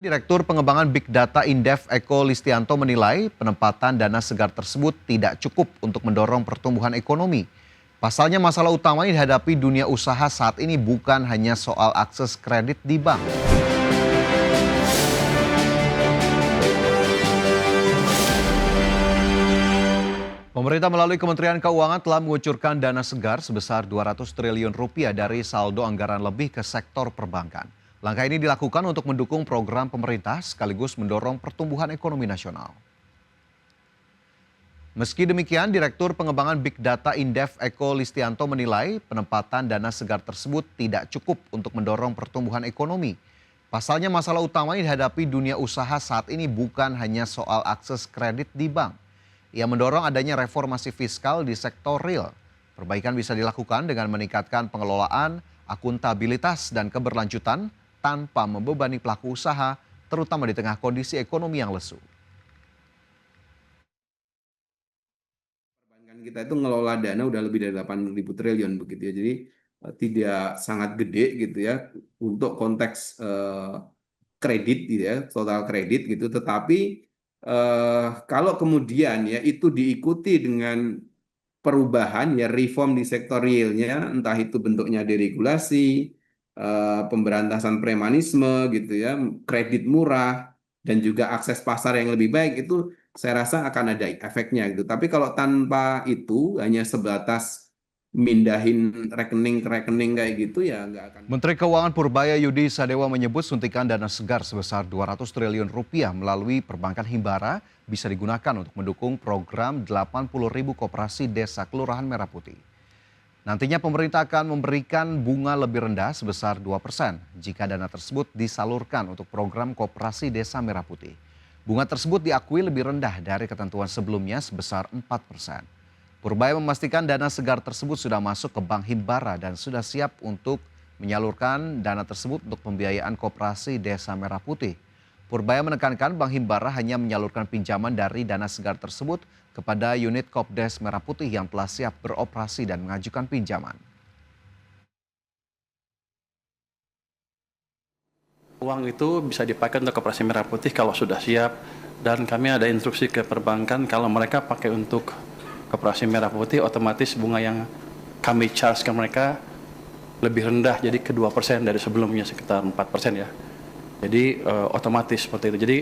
Direktur Pengembangan Big Data Indef Eko Listianto menilai penempatan dana segar tersebut tidak cukup untuk mendorong pertumbuhan ekonomi. Pasalnya masalah utama yang dihadapi dunia usaha saat ini bukan hanya soal akses kredit di bank. Pemerintah melalui Kementerian Keuangan telah mengucurkan dana segar sebesar 200 triliun rupiah dari saldo anggaran lebih ke sektor perbankan. Langkah ini dilakukan untuk mendukung program pemerintah sekaligus mendorong pertumbuhan ekonomi nasional. Meski demikian, Direktur Pengembangan Big Data Indef Eko Listianto menilai penempatan dana segar tersebut tidak cukup untuk mendorong pertumbuhan ekonomi. Pasalnya masalah utama yang dihadapi dunia usaha saat ini bukan hanya soal akses kredit di bank. Ia mendorong adanya reformasi fiskal di sektor real. Perbaikan bisa dilakukan dengan meningkatkan pengelolaan, akuntabilitas, dan keberlanjutan tanpa membebani pelaku usaha, terutama di tengah kondisi ekonomi yang lesu. Perbankan kita itu ngelola dana udah lebih dari 8.000 triliun begitu ya. Jadi tidak sangat gede gitu ya untuk konteks kredit gitu ya, total kredit gitu. Tetapi kalau kemudian ya itu diikuti dengan perubahan ya reform di sektor realnya, entah itu bentuknya deregulasi, pemberantasan premanisme gitu ya, kredit murah, dan juga akses pasar yang lebih baik, itu saya rasa akan ada efeknya gitu. Tapi kalau tanpa itu hanya sebatas mindahin rekening ke rekening kayak gitu ya nggak akan. Menteri Keuangan Purbaya Yudi Sadewa menyebut suntikan dana segar sebesar 200 triliun rupiah melalui perbankan Himbara bisa digunakan untuk mendukung program 80.000 koperasi desa Kelurahan Merah Putih. Nantinya pemerintah akan memberikan bunga lebih rendah sebesar 2% jika dana tersebut disalurkan untuk program koperasi desa Merah Putih. Bunga tersebut diakui lebih rendah dari ketentuan sebelumnya sebesar 4%. Purbaya memastikan dana segar tersebut sudah masuk ke Bank Himbara dan sudah siap untuk menyalurkan dana tersebut untuk pembiayaan koperasi Desa Merah Putih. Purbaya menekankan Bank Himbara hanya menyalurkan pinjaman dari dana segar tersebut kepada unit Kopdes Merah Putih yang telah siap beroperasi dan mengajukan pinjaman. Uang itu bisa dipakai untuk koperasi Merah Putih kalau sudah siap, dan kami ada instruksi ke perbankan kalau mereka pakai untuk koperasi Merah Putih, otomatis bunga yang kami charge ke mereka lebih rendah, jadi ke 2% dari sebelumnya sekitar 4% ya. Jadi otomatis seperti itu. Jadi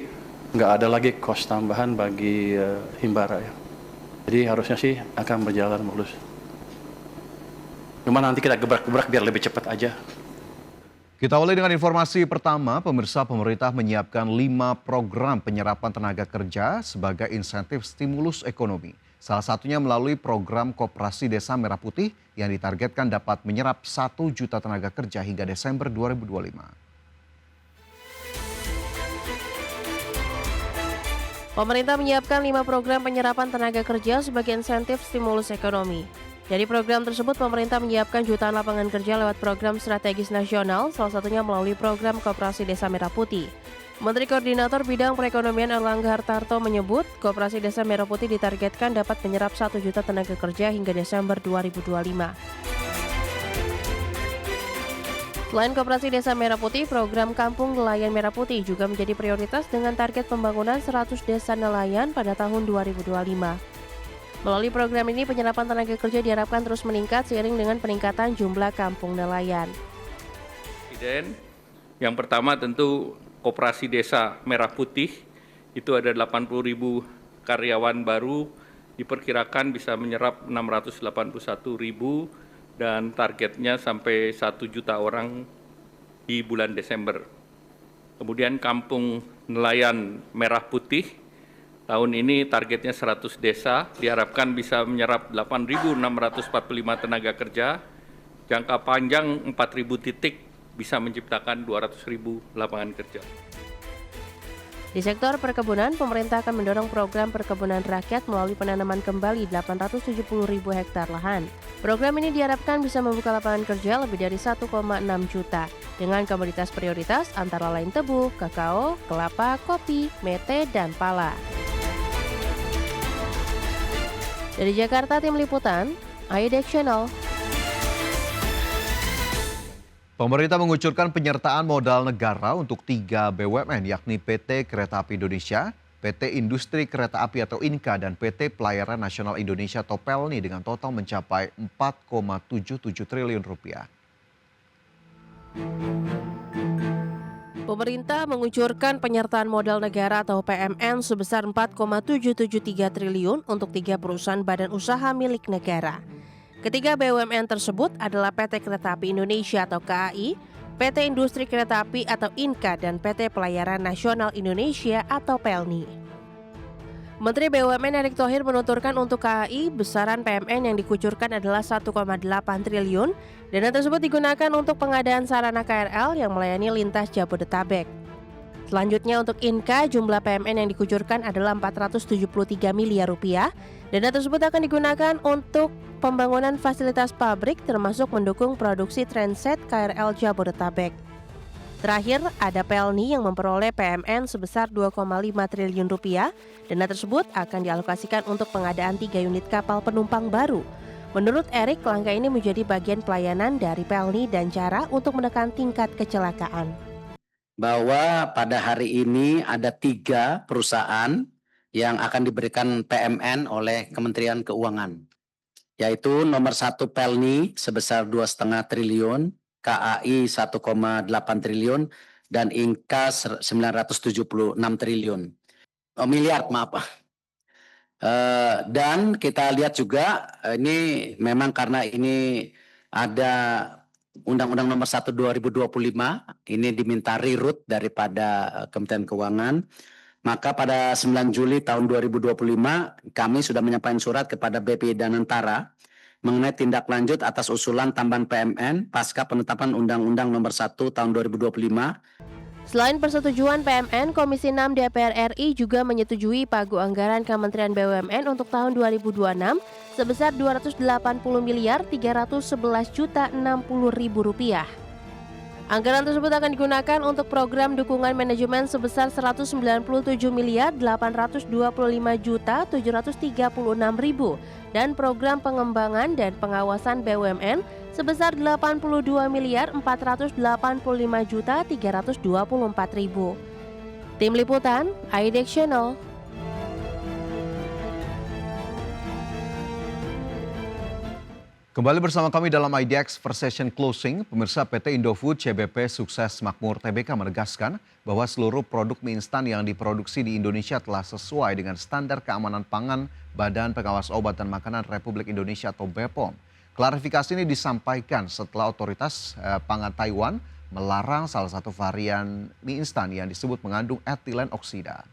nggak ada lagi cost tambahan bagi Himbara ya. Jadi harusnya sih akan berjalan mulus. Cuma nanti kita gebrak-gebrak biar lebih cepat aja. Kita awali dengan informasi pertama, pemirsa, pemerintah menyiapkan 5 program penyerapan tenaga kerja sebagai insentif stimulus ekonomi. Salah satunya melalui program Koperasi Desa Merah Putih yang ditargetkan dapat menyerap 1 juta tenaga kerja hingga Desember 2025. Pemerintah menyiapkan 5 program penyerapan tenaga kerja sebagai insentif stimulus ekonomi. Dari program tersebut, pemerintah menyiapkan jutaan lapangan kerja lewat program strategis nasional, salah satunya melalui program Koperasi Desa Merah Putih. Menteri Koordinator Bidang Perekonomian Erlangga Hartarto menyebut, Koperasi Desa Merah Putih ditargetkan dapat menyerap 1 juta tenaga kerja hingga Desember 2025. Selain Koperasi Desa Merah Putih, program Kampung Nelayan Merah Putih juga menjadi prioritas dengan target pembangunan 100 desa nelayan pada tahun 2025. Melalui program ini, penyerapan tenaga kerja diharapkan terus meningkat seiring dengan peningkatan jumlah kampung nelayan. Yang pertama tentu Koperasi Desa Merah Putih, itu ada 80.000 karyawan baru, diperkirakan bisa menyerap 681.000 dan targetnya sampai 1 juta orang di bulan Desember. Kemudian Kampung Nelayan Merah Putih, tahun ini targetnya 100 desa, diharapkan bisa menyerap 8.645 tenaga kerja, jangka panjang 4.000 titik, bisa menciptakan 200.000 lapangan kerja. Di sektor perkebunan, pemerintah akan mendorong program perkebunan rakyat melalui penanaman kembali 870.000 hektar lahan. Program ini diharapkan bisa membuka lapangan kerja lebih dari 1,6 juta dengan komoditas prioritas antara lain tebu, kakao, kelapa, kopi, mete, dan pala. Dari Jakarta, Tim Liputan, IDX Channel. Pemerintah mengucurkan penyertaan modal negara untuk 3 BUMN yakni PT Kereta Api Indonesia, PT Industri Kereta Api atau INKA, dan PT Pelayaran Nasional Indonesia atau PELNI dengan total mencapai 4,77 triliun rupiah. Pemerintah mengucurkan penyertaan modal negara atau PMN sebesar 4,773 triliun untuk 3 perusahaan badan usaha milik negara. Ketiga BUMN tersebut adalah PT Kereta Api Indonesia atau KAI, PT Industri Kereta Api atau INKA, dan PT Pelayaran Nasional Indonesia atau PELNI. Menteri BUMN Erick Thohir menuturkan untuk KAI, besaran PMN yang dikucurkan adalah 1,8 triliun, dana tersebut digunakan untuk pengadaan sarana KRL yang melayani lintas Jabodetabek. Selanjutnya untuk INKA, jumlah PMN yang dikucurkan adalah 473 miliar rupiah. Dana tersebut akan digunakan untuk pembangunan fasilitas pabrik termasuk mendukung produksi transit KRL Jabodetabek. Terakhir, ada PELNI yang memperoleh PMN sebesar 2,5 triliun rupiah. Dana tersebut akan dialokasikan untuk pengadaan 3 unit kapal penumpang baru. Menurut Erick, langkah ini menjadi bagian pelayanan dari PELNI dan cara untuk menekan tingkat kecelakaan. Bahwa pada hari ini ada 3 perusahaan yang akan diberikan PMN oleh Kementerian Keuangan, yaitu nomor 1 PELNI sebesar 2,5 triliun, KAI 1,8 triliun, dan INKA 976 triliun. Miliar, maaf. Dan kita lihat juga ini memang karena ini ada Undang-Undang nomor 1 2025 ini diminta rirut daripada Kementerian Keuangan. Maka pada 9 Juli tahun 2025 kami sudah menyampaikan surat kepada BPI Danantara mengenai tindak lanjut atas usulan tambahan PMN pasca penetapan Undang-Undang nomor 1 tahun 2025. Selain persetujuan PMN, Komisi 6 DPR RI juga menyetujui pagu anggaran Kementerian BUMN untuk tahun 2026 sebesar Rp288.311.060.000. Anggaran tersebut akan digunakan untuk program dukungan manajemen sebesar Rp197.825.736.000 dan program pengembangan dan pengawasan BUMN sebesar Rp82.485.324.000. Tim Liputan, IDX Channel. Kembali bersama kami dalam IDX First Session Closing. Pemirsa, PT Indofood CBP Sukses Makmur Tbk menegaskan bahwa seluruh produk mie instan yang diproduksi di Indonesia telah sesuai dengan standar keamanan pangan Badan Pengawas Obat dan Makanan Republik Indonesia atau BPOM. Klarifikasi ini disampaikan setelah otoritas pangan Taiwan melarang salah satu varian mie instan yang disebut mengandung etilen oksida.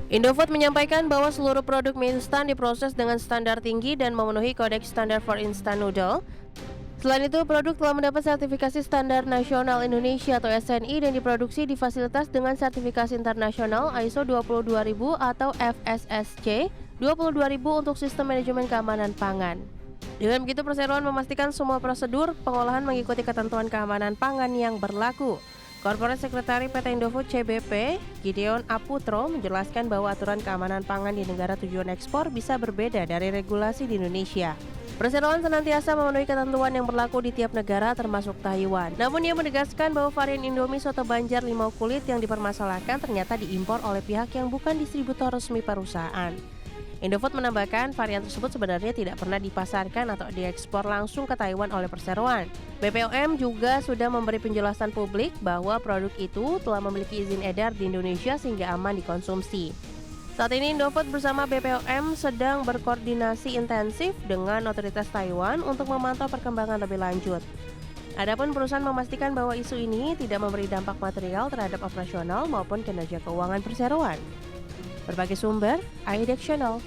Indofood menyampaikan bahwa seluruh produk mie instan diproses dengan standar tinggi dan memenuhi kodeks standar for instant noodle. Selain itu, produk telah mendapat sertifikasi standar nasional Indonesia atau SNI dan diproduksi di fasilitas dengan sertifikasi internasional ISO 22000 atau FSSC 22000 untuk sistem manajemen keamanan pangan. Dengan begitu, perseroan memastikan semua prosedur pengolahan mengikuti ketentuan keamanan pangan yang berlaku. Korporat Sekretari PT Indofood CBP, Gideon Aputro, menjelaskan bahwa aturan keamanan pangan di negara tujuan ekspor bisa berbeda dari regulasi di Indonesia. Perseroan senantiasa memenuhi ketentuan yang berlaku di tiap negara termasuk Taiwan. Namun ia menegaskan bahwa varian Indomie soto Banjar limau kulit yang dipermasalahkan ternyata diimpor oleh pihak yang bukan distributor resmi perusahaan. Indofood menambahkan varian tersebut sebenarnya tidak pernah dipasarkan atau diekspor langsung ke Taiwan oleh perseroan. BPOM juga sudah memberi penjelasan publik bahwa produk itu telah memiliki izin edar di Indonesia sehingga aman dikonsumsi. Saat ini Indofood bersama BPOM sedang berkoordinasi intensif dengan otoritas Taiwan untuk memantau perkembangan lebih lanjut. Adapun perusahaan memastikan bahwa isu ini tidak memberi dampak material terhadap operasional maupun kinerja keuangan perseroan. Berbagai sumber, IDX Channel.